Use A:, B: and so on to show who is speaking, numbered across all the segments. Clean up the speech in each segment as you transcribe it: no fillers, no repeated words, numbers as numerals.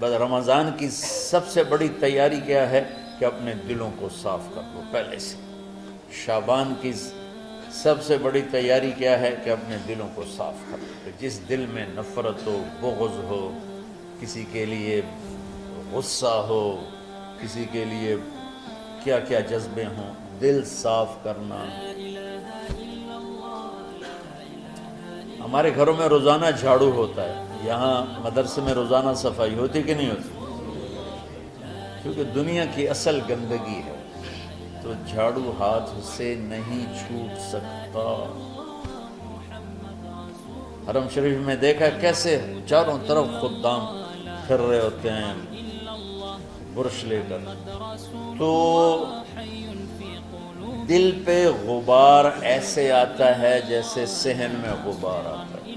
A: بس رمضان کی سب سے بڑی تیاری کیا ہے کہ اپنے دلوں کو صاف کر لو پہلے سے۔ شعبان کی سب سے بڑی تیاری کیا ہے کہ اپنے دلوں کو صاف کر لو۔ جس دل میں نفرت ہو، بغض ہو، کسی کے لیے غصہ ہو، کسی کے لیے کیا کیا جذبے ہوں، دل صاف کرنا۔ ہمارے گھروں میں روزانہ جھاڑو ہوتا ہے، یہاں مدرسے میں روزانہ صفائی ہوتی کہ نہیں ہوتی؟ کیونکہ دنیا کی اصل گندگی ہے تو جھاڑو ہاتھ سے نہیں چھوٹ سکتا۔ حرم شریف میں دیکھا کیسے چاروں طرف خدام پھر رہے ہوتے ہیں برش لے کر، تو دل پہ غبار ایسے آتا ہے جیسے صحن میں غبار آتا ہے،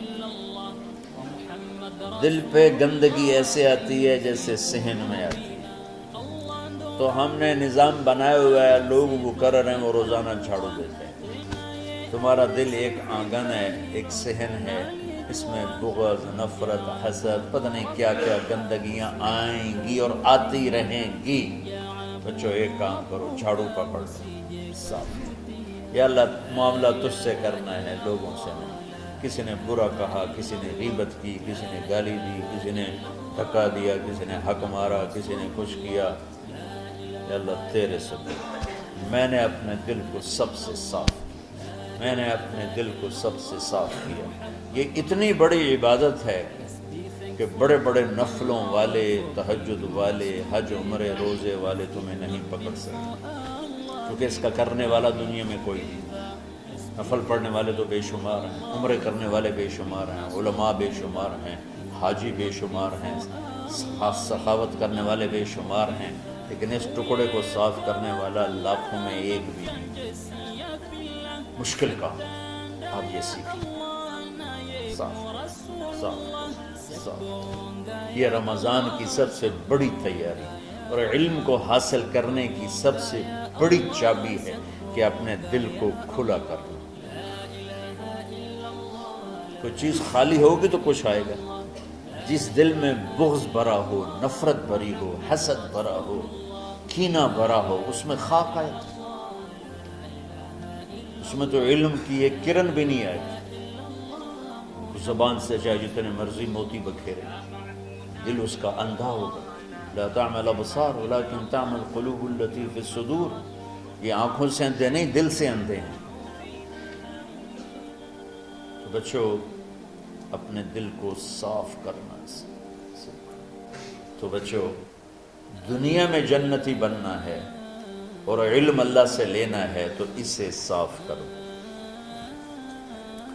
A: دل پہ گندگی ایسے آتی ہے جیسے صحن میں آتی ہے۔ تو ہم نے نظام بنایا ہوا ہے، لوگ وہ کر رہے ہیں، وہ روزانہ جھاڑو دیتے ہیں۔ تمہارا دل ایک آنگن ہے، ایک صحن ہے، اس میں بغض، نفرت، حسد، پتہ نہیں کیا کیا گندگیاں آئیں گی اور آتی رہیں گی۔ بچوں ایک کام کرو، جھاڑو پکڑ لو، صاف۔ یا اللہ معاملہ تجھ سے کرنا ہے، لوگوں سے نہیں۔ کسی نے برا کہا، کسی نے غیبت کی، کسی نے گالی دی، کسی نے دھکا دیا، کسی نے حق مارا، کسی نے کچھ کیا، یا اللہ تیرے سبب میں نے اپنے دل کو سب سے صاف کیا، میں نے اپنے دل کو سب سے صاف کیا۔ یہ اتنی بڑی عبادت ہے کہ بڑے بڑے نفلوں والے، تہجد والے، حج عمرے روزے والے تمہیں نہیں پکڑ سکتے، کیونکہ اس کا کرنے والا دنیا میں کوئی نہیں۔ نفل پڑھنے والے تو بے شمار ہیں، عمرے کرنے والے بے شمار ہیں، علماء بے شمار ہیں، حاجی بے شمار ہیں، سخاوت کرنے والے بے شمار ہیں، لیکن اس ٹکڑے کو صاف کرنے والا لاکھوں میں ایک بھی نہیں۔ مشکل کام آپ یہ سیکھیں، صاف صاف صاف۔ یہ رمضان کی سب سے بڑی تیاری اور علم کو حاصل کرنے کی سب سے بڑی چابی ہے کہ اپنے دل کو کھلا کر لو۔ کوئی چیز خالی ہوگی تو کچھ آئے گا۔ جس دل میں بغض بھرا ہو، نفرت بھری ہو، حسد بھرا ہو، کینہ بھرا ہو، اس میں خاک آئے، اس میں تو علم کی ایک کرن بھی نہیں آئے۔ زبان سے چاہے جتنے مرضی موتی بکھیرے، دل اس کا اندھا ہوگا۔ لا تعمل ابصار ولكن تعمل قلوب التي في الصدور۔ یہ آنکھوں سے اندھے نہیں، دل سے اندھے ہیں۔ تو بچوں اپنے دل کو صاف کرنا تو بچوں دنیا میں جنتی بننا ہے اور علم اللہ سے لینا ہے تو اسے صاف کرو۔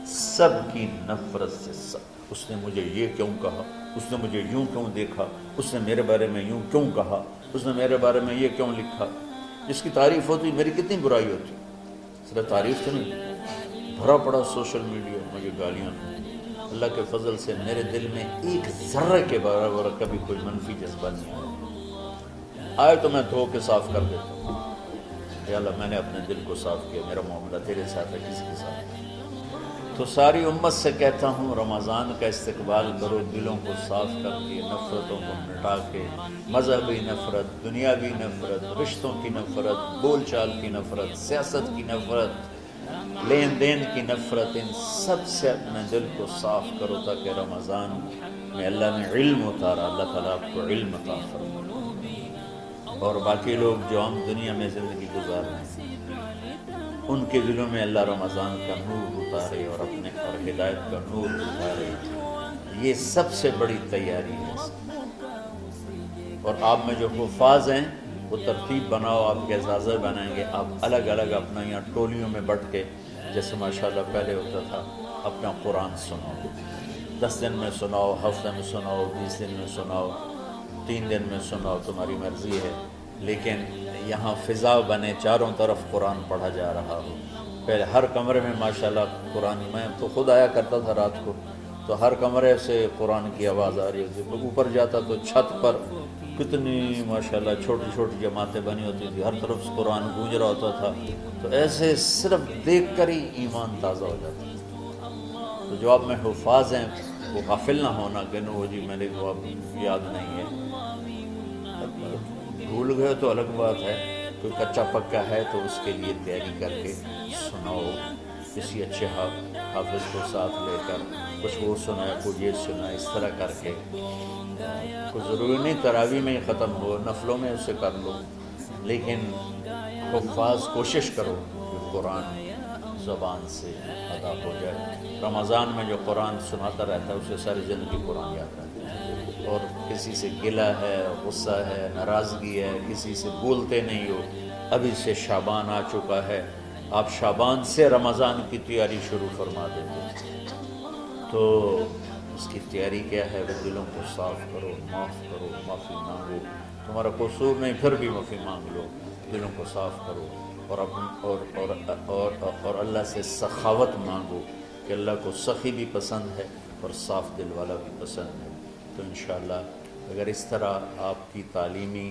A: سب کی نفرت سے سب، اس نے مجھے یہ کیوں کہا، اس نے مجھے یوں کیوں دیکھا، اس نے میرے بارے میں یوں کیوں کہا، اس نے میرے بارے میں یہ کیوں لکھا۔ جس کی تعریف ہوتی میری کتنی برائی ہوتی، صرف تعریف تو نہیں، بھرا پڑا سوشل میڈیا مجھے گالیاں۔ اللہ کے فضل سے میرے دل میں ایک ذرے کے برابر کبھی کوئی منفی جذبہ نہیں آیا، آئے تو میں دھو کے صاف کر دیتا ہوں۔ یا اللہ میں نے اپنے دل کو صاف کیا، میرا معاملہ تیرے ساتھ ہے، کسی کے ساتھ ہے۔ تو ساری امت سے کہتا ہوں رمضان کا استقبال کرو، دلوں کو صاف کر کے، نفرتوں کو مٹا کے، مذہبی نفرت، دنیاوی نفرت، رشتوں کی نفرت، بول چال کی نفرت، سیاست کی نفرت، لین دین کی نفرت، ان سب سے اپنے دل کو صاف کرو تاکہ رمضان میں اللہ نے علم اتارا، اللہ تعالیٰ آپ کو علم عطا فرمائے، اور باقی لوگ جو ہم دنیا میں زندگی گزار رہے ہیں ان کے دلوں میں اللہ رمضان کا نور اتارے اور اپنے اور ہدایت کا نور اتارے۔ یہ سب سے بڑی تیاری ہے۔ اور آپ میں جو حفاظ ہیں وہ ترتیب بناؤ، آپ کے اعزازہ بنائیں گے، آپ الگ الگ اپنا یہاں ٹولیوں میں بٹ کے، جیسے ماشاءاللہ پہلے ہوتا تھا، اپنا قرآن سناؤ، 10 دن میں سناؤ، ہفتے میں سناؤ، 20 دن میں سناؤ، 3 دن میں سناؤ، تمہاری مرضی ہے، لیکن یہاں فضا بنے، چاروں طرف قرآن پڑھا جا رہا ہو۔ پہلے ہر کمرے میں ماشاءاللہ قرآن، میں تو خود آیا کرتا تھا رات کو، تو ہر کمرے سے قرآن کی آواز آ رہی ہوتی، اوپر جاتا تو چھت پر کتنی ماشاءاللہ چھوٹی چھوٹی جماعتیں بنی ہوتی تھی، ہر طرف سے قرآن گونج رہا ہوتا تھا، تو ایسے صرف دیکھ کر ہی ایمان تازہ ہو جاتا ہے۔ تو جو آپ میں حفاظ ہیں وہ غافل نہ ہونا کہ نو جی میرے کو اب یاد نہیں ہے، بھول گئے تو الگ بات ہے، کوئی کچا پکا ہے تو اس کے لیے تیاری کر کے سناؤ، کسی اچھے حافظ کو ساتھ لے کر کچھ وہ سنائے، کوئی یہ سنائے، اس طرح کر کے. کوئی ضروری نہیں تراویح میں ہی ختم ہو، نفلوں میں اسے کر لو، لیکن حفاظ کوشش کرو کہ قرآن زبان سے ادا ہو جائے. رمضان میں جو قرآن سناتا رہتا ہے اسے ساری زندگی قرآن یاد رہتا ہے. اور کسی سے گلہ ہے، غصہ ہے، ناراضگی ہے، کسی سے بولتے نہیں ہو. ابھی سے شعبان آ چکا ہے، آپ شعبان سے رمضان کی تیاری شروع فرما دیتے. تو اس کی تیاری کیا ہے؟ وہ دلوں کو صاف کرو، معاف کرو، معافی مانگو. تمہارا قصور نہیں پھر بھی معافی مانگ لو، دلوں کو صاف کرو. اور اللہ سے سخاوت مانگو کہ اللہ کو سخی بھی پسند ہے اور صاف دل والا بھی پسند ہے. تو انشاءاللہ اگر اس طرح آپ کی تعلیمی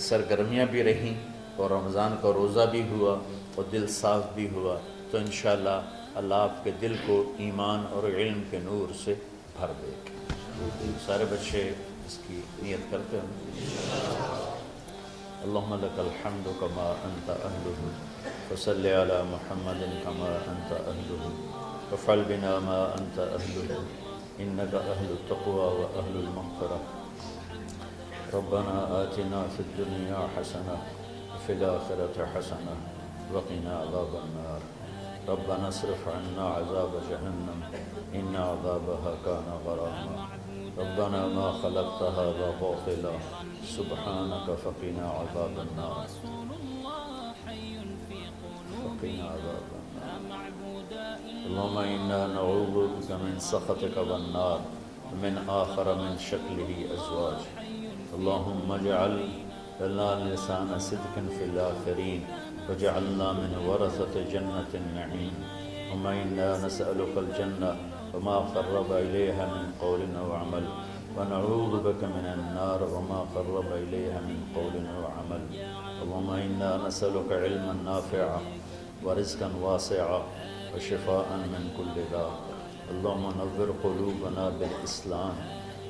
A: سرگرمیاں بھی رہیں اور رمضان کا روزہ بھی ہوا اور دل صاف بھی ہوا، تو انشاءاللہ اللہ آپ کے دل کو ایمان اور علم کے نور سے بھر دے. سارے بچے اس کی نیت کرتے ہیں. اللہم لک الحمد کما انت اہلہ فصل علی محمد کما انت اہلہ وفعل بنا ما انت اہلہ انک اہل التقوی و اہل المغفرہ. ربنا آتنا فی الدنیا حسنہ وفی الآخرۃ حسنہ وقنا عذاب النار. ربنا اصرف عنا عذاب جہنم ان عذابها كان غراما. ربنا ما خلقت هذا باطلا سبحانك فقنا عذاب النار. فقنا عذاب النار. اللهم إنا نعوذ بك من سخطك والنار ومن آخر من شكله أزواج. اللهم اجعل لنا لسان صدق في الآخرين وجعلنا من ورثة جنة النعيم. اللهم إنا نسألك الجنة وما قرب إليها من قول وعمل ونعوذ بك من النار وما قرب إليها من قول وعمل. اللهم إنا نسألك علما نافعا ورزقا واسعا وشفاء من كل داء. اللهم نور قلوبنا بالإسلام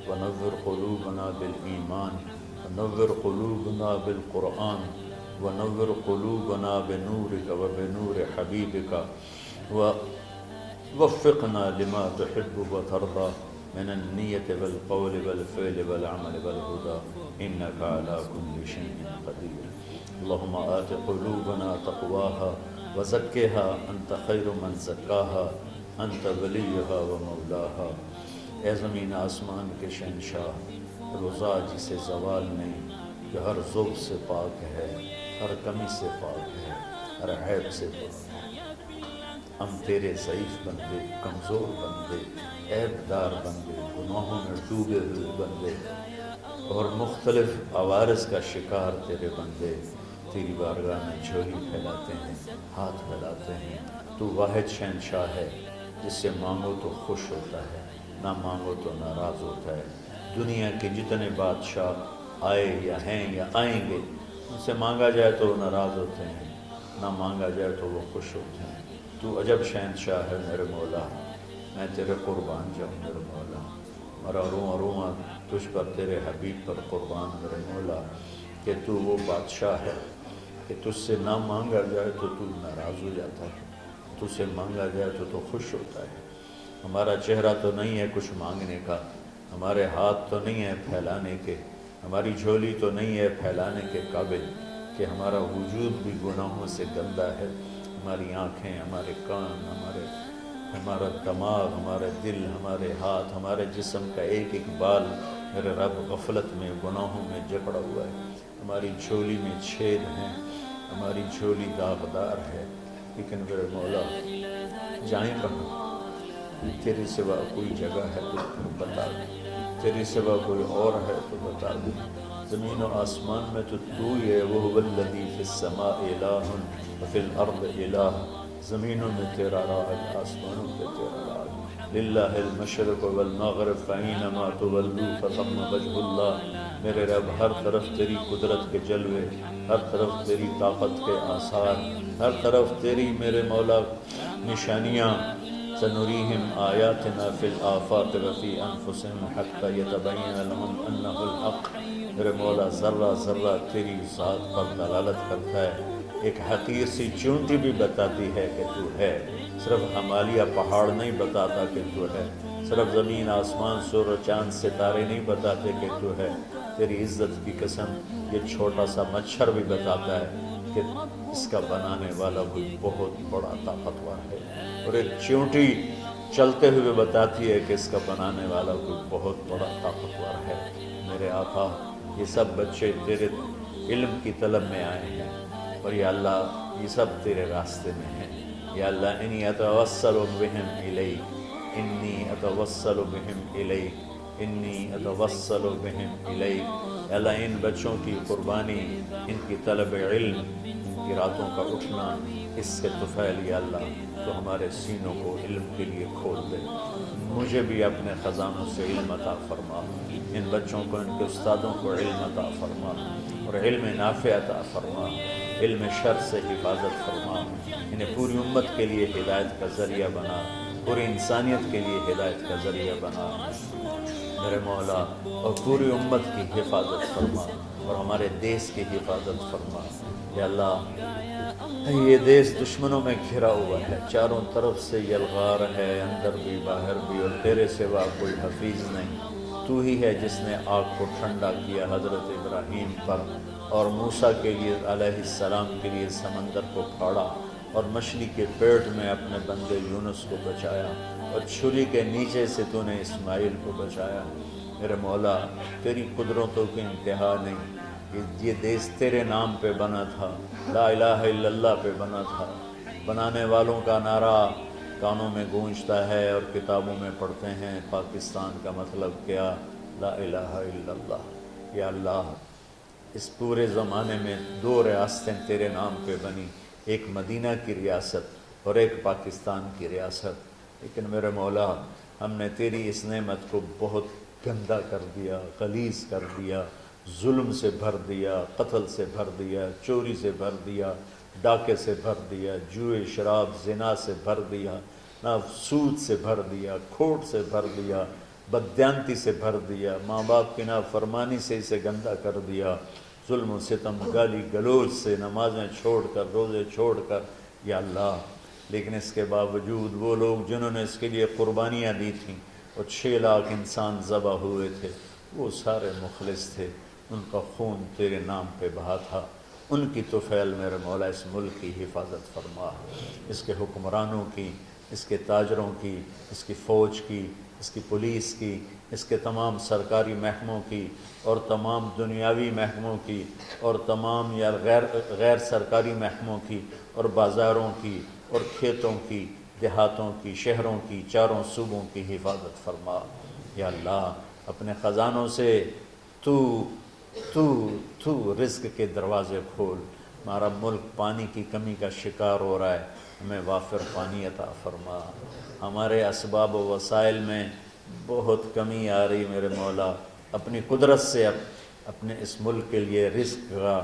A: ونور قلوبنا بالإيمان ونور قلوبنا بالقرآن ونور قلوبنا بنورك وبنور حبيبك ووفقنا لما تحب وترضى من النية والقول والفعل والعمل والهدى إنك على كل شيء قدير. اللهم آت قلوبنا تقواها وزكها أنت خير من زكاها أنت وليها ومولاها. اے زمین آسمان کے شہنشاہ، روزہ جسے زوال نہیں، جو ہر ذوق سے پاک ہے، ہر کمی سے پاک ہے، ہر عیب سے پاک ہے. ہم تیرے ضعیف بندے، کمزور بندے، عیب دار بندے، گناہوں میں ڈوبے ہوئے بندے اور مختلف عوارض کا شکار تیرے بندے تیری بارگاہ میں جھولی پھیلاتے ہیں، ہاتھ پھیلاتے ہیں. تو واحد شہنشاہ ہے جس سے مانگو تو خوش ہوتا ہے، نہ مانگو تو ناراض ہوتا ہے. دنیا کے جتنے بادشاہ آئے یا ہیں یا آئیں گے، ان سے مانگا جائے تو وہ ناراض ہوتے ہیں، نہ مانگا جائے تو وہ خوش ہوتے ہیں. تو عجب شہنشاہ ہے میرے مولا، میں تیرے قربان جاؤں میرے مولا. مرا رواں تجھ پر تیرے حبیب پر قربان میرے مولا، کہ تو وہ بادشاہ ہے کہ تجھ سے نہ مانگا جائے تو تو ناراض ہو جاتا ہے، تجھ سے مانگا جائے تو خوش ہوتا ہے. ہمارا چہرہ تو نہیں ہے کچھ مانگنے کا، ہمارے ہاتھ تو نہیں ہے پھیلانے کے، ہماری جھولی تو نہیں ہے پھیلانے کے قابل، کہ ہمارا وجود بھی گناہوں سے گندا ہے. ہماری آنکھیں، ہمارے کان، ہمارا دماغ، ہمارے دل، ہمارے ہاتھ، ہمارے جسم کا ایک ایک بال میرے رب غفلت میں، گناہوں میں جکڑا ہوا ہے. ہماری جھولی میں چھید ہیں، ہماری جھولی داغدار ہے. لیکن میرے مولا جائیں کہاں؟ تیرے سوا کوئی جگہ ہے تو بتا دے، تیرے سوا کوئی اور ہے تو بتا دے. زمین و آسمان میں تو ہی ہے. وَهُوَ الَّذِي فِي السَّمَاءِ إِلَٰهٌ وَفِي الْأَرْضِ إِلَٰهٌ. زمینوں میں تیرا راج، آسمانوں پہ تیرا راج. لِلَّهِ الْمَشْرِقُ وَالْمَغْرِبُ فَأَيْنَمَا تُوَلُّوا فَثَمَّ وَجْهُ اللَّهِ. میرے رب ہر طرف تیری قدرت کے جلوے، ہر طرف تیری طاقت کے آثار، ہر طرف تیری میرے مولا نشانیاں. سنريهم آياتنا في الآفاق وفي أنفسهم حتى يتبين لهم أنه الحق میرے مولا ذرہ ذرہ تیری ذات پر دلالت کرتا ہے، ایک حقیر سی چونٹی بھی بتاتی ہے کہ تو ہے، صرف ہمالیہ پہاڑ نہیں بتاتا کہ تو ہے، صرف زمین آسمان سور و چاند ستارے نہیں بتاتے کہ تو ہے، تیری عزت کی قسم یہ چھوٹا سا مچھر بھی بتاتا ہے کہ اس کا بنانے والا کوئی بہت بڑا طاقتور ہے، اور ایک چونٹی چلتے ہوئے بتاتی ہے کہ اس کا بنانے والا کوئی بہت بڑا طاقتور ہے۔ میرے آقا، یہ سب بچے تیرے علم کی طلب میں آئے ہیں، اور یا اللہ یہ سب تیرے راستے میں ہیں۔ یا اللہ انی اتوسل بہم الیک، انی اتوسل بہم الیک، انی اتوسل بہم الیک۔ یا اللہ ان بچوں کی قربانی، ان کی طلب علم، ان کی راتوں کا اٹھنا، اس سے طفیل یا اللہ تو ہمارے سینوں کو علم کے لیے کھول دے۔ مجھے بھی اپنے خزانوں سے علم عطا فرما، ان بچوں کو، ان کے استادوں کو علم عطا فرما، اور علم نافع عطا فرما، علم شر سے حفاظت فرما، انہیں پوری امت کے لیے ہدایت کا ذریعہ بنا، پوری انسانیت کے لیے ہدایت کا ذریعہ بنا میرے مولا، اور پوری امت کی حفاظت فرما، اور ہمارے دیس کی حفاظت فرما۔ یا اللہ یہ دیس دشمنوں میں گھرا ہوا ہے، چاروں طرف سے یلغار ہے، اندر بھی باہر بھی، اور تیرے سوا کوئی حفیظ نہیں۔ تو ہی ہے جس نے آگ کو ٹھنڈا کیا حضرت ابراہیم پر، اور موسیٰ کے لیے علیہ السلام کے لیے سمندر کو پھاڑا، اور مچھلی کے پیٹ میں اپنے بندے یونس کو بچایا، اور چھری کے نیچے سے تو نے اسماعیل کو بچایا۔ میرے مولا تیری قدرتوں کی انتہا نہیں، یہ دیس تیرے نام پہ بنا تھا، لا الہ الا اللہ پہ بنا تھا۔ بنانے والوں کا نعرہ کانوں میں گونجتا ہے اور کتابوں میں پڑھتے ہیں، پاکستان کا مطلب کیا؟ لا الہ الا اللہ۔ یا اللہ اس پورے زمانے میں 2 ریاستیں تیرے نام پہ بنی، ایک مدینہ کی ریاست اور ایک پاکستان کی ریاست، لیکن میرے مولا ہم نے تیری اس نعمت کو بہت گندا کر دیا، غلیظ کر دیا، ظلم سے بھر دیا، قتل سے بھر دیا، چوری سے بھر دیا، ڈاکے سے بھر دیا، جوئے شراب زنا سے بھر دیا، نہ سود سے بھر دیا، کھوٹ سے بھر دیا، بددیانتی سے بھر دیا، ماں باپ کی نافرمانی سے اسے گندا کر دیا، ظلم و ستم، گالی گلوچ سے، نمازیں چھوڑ کر، روزے چھوڑ کر، یا اللہ لیکن اس کے باوجود وہ لوگ جنہوں نے اس کے لیے قربانیاں دی تھیں، اور 6 لاکھ انسان ذبح ہوئے تھے، وہ سارے مخلص تھے، ان کا خون تیرے نام پہ بہا تھا، ان کی طفیل میرے مولا اس ملک کی حفاظت فرما، اس کے حکمرانوں کی، اس کے تاجروں کی، اس کی فوج کی، اس کی پولیس کی، اس کے تمام سرکاری محکموں کی، اور تمام دنیاوی محکموں کی، اور تمام یا غیر سرکاری محکموں کی، اور بازاروں کی، اور کھیتوں کی، دیہاتوں کی، شہروں کی، چاروں صوبوں کی حفاظت فرما۔ یا اللہ اپنے خزانوں سے تو رزق کے دروازے کھول، ہمارا ملک پانی کی کمی کا شکار ہو رہا ہے، ہمیں وافر پانی عطا فرما، ہمارے اسباب و وسائل میں بہت کمی آ رہی میرے مولا، اپنی قدرت سے اپنے اس ملک کے لیے رزق کا،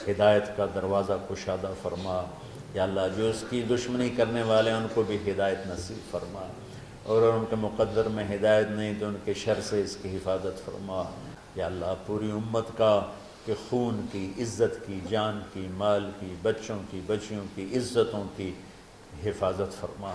A: ہدایت کا دروازہ کشادہ فرما۔ یا اللہ جو اس کی دشمنی کرنے والے ہیں ان کو بھی ہدایت نصیب فرما، اور ان کے مقدر میں ہدایت نہیں تو ان کے شر سے اس کی حفاظت فرما۔ یا اللہ پوری امت کا کہ خون کی، عزت کی، جان کی، مال کی، بچوں کی، بچیوں کی، عزتوں کی حفاظت فرما،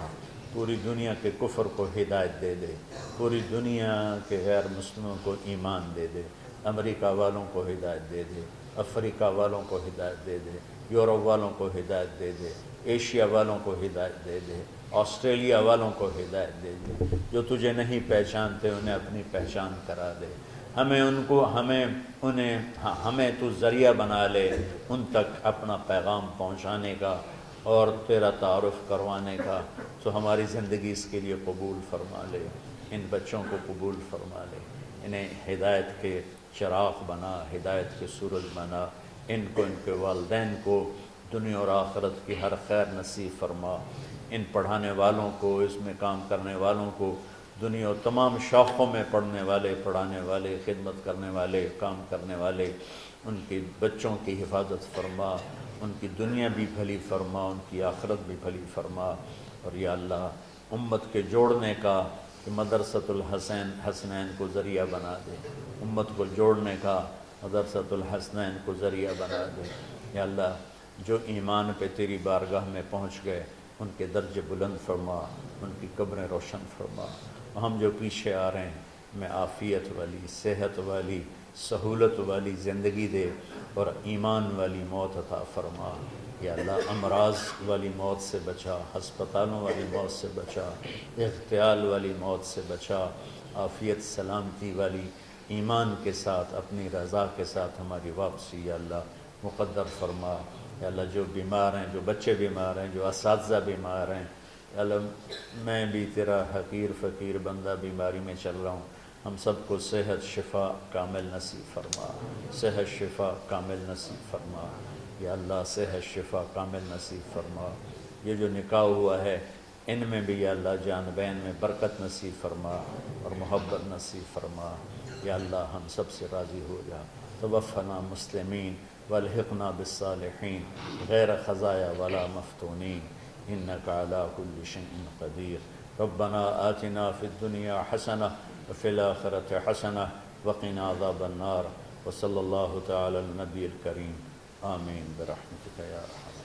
A: پوری دنیا کے کفر کو ہدایت دے دے، پوری دنیا کے غیر مسلموں کو ایمان دے دے، امریکہ والوں کو ہدایت دے دے، افریقہ والوں کو ہدایت دے دے، یورپ والوں کو ہدایت دے دے، ایشیا والوں کو ہدایت دے دے، آسٹریلیا والوں کو ہدایت دے دے، جو تجھے نہیں پہچانتے انہیں اپنی پہچان کرا دے، ہمیں تو ذریعہ بنا لے ان تک اپنا پیغام پہنچانے کا اور تیرا تعارف کروانے کا، تو ہماری زندگی اس کے لیے قبول فرما لے، ان بچوں کو قبول فرما لے، انہیں ہدایت کے چراغ بنا، ہدایت کے سورج بنا، ان کو، ان کے والدین کو دنیا اور آخرت کی ہر خیر نصیب فرما، ان پڑھانے والوں کو، اس میں کام کرنے والوں کو، دنیا اور تمام شاخوں میں پڑھنے والے، پڑھانے والے، خدمت کرنے والے، کام کرنے والے، ان کے بچوں کی حفاظت فرما، ان کی دنیا بھی بھلی فرما، ان کی آخرت بھی بھلی فرما، اور یا اللہ امت کے جوڑنے کا کہ مدرسۃ الحسنین کو ذریعہ بنا دے، امت کو جوڑنے کا مدرسۃ الحسنین کو ذریعہ بنا دے۔ یا اللہ جو ایمان پہ تیری بارگاہ میں پہنچ گئے ان کے درجے بلند فرما، ان کی قبریں روشن فرما۔ ہم جو پیچھے آ رہے ہیں میں عافیت والی، صحت والی، سہولت والی زندگی دے اور ایمان والی موت عطا فرما۔ یا اللہ امراض والی موت سے بچا، ہسپتالوں والی موت سے بچا، اغتیال والی موت سے بچا، عافیت سلامتی والی ایمان کے ساتھ اپنی رضا کے ساتھ ہماری واپسی یا اللہ مقدر فرما۔ یا اللہ جو بیمار ہیں، جو بچے بیمار ہیں، جو اساتذہ بیمار ہیں، یا اللہ میں بھی تیرا حقیر فقیر بندہ بیماری میں چل رہا ہوں، ہم سب کو صحت شفا کامل نصیب فرما، صحت شفا کامل نصیب فرما۔ یا اللہ صحت شفا کامل نصیب فرما۔ یہ جو نکاح ہوا ہے ان میں بھی یا اللہ جان بین میں برکت نصیب فرما اور محبت نصیب فرما۔ یا اللہ ہم سب سے راضی ہو جا۔ توفنا مسلمین والحقنا بالصالحین غیر خزایا ولا مفتونین انک علی کل شیء قدیر۔ ربنا آتنا فی الدنیا حسنہ وفی الآخرۃ حسنہ وقنا عذاب النار۔ وصلی اللہ تعالی علی النبی الکریم آمین برحمتک یا ارحم۔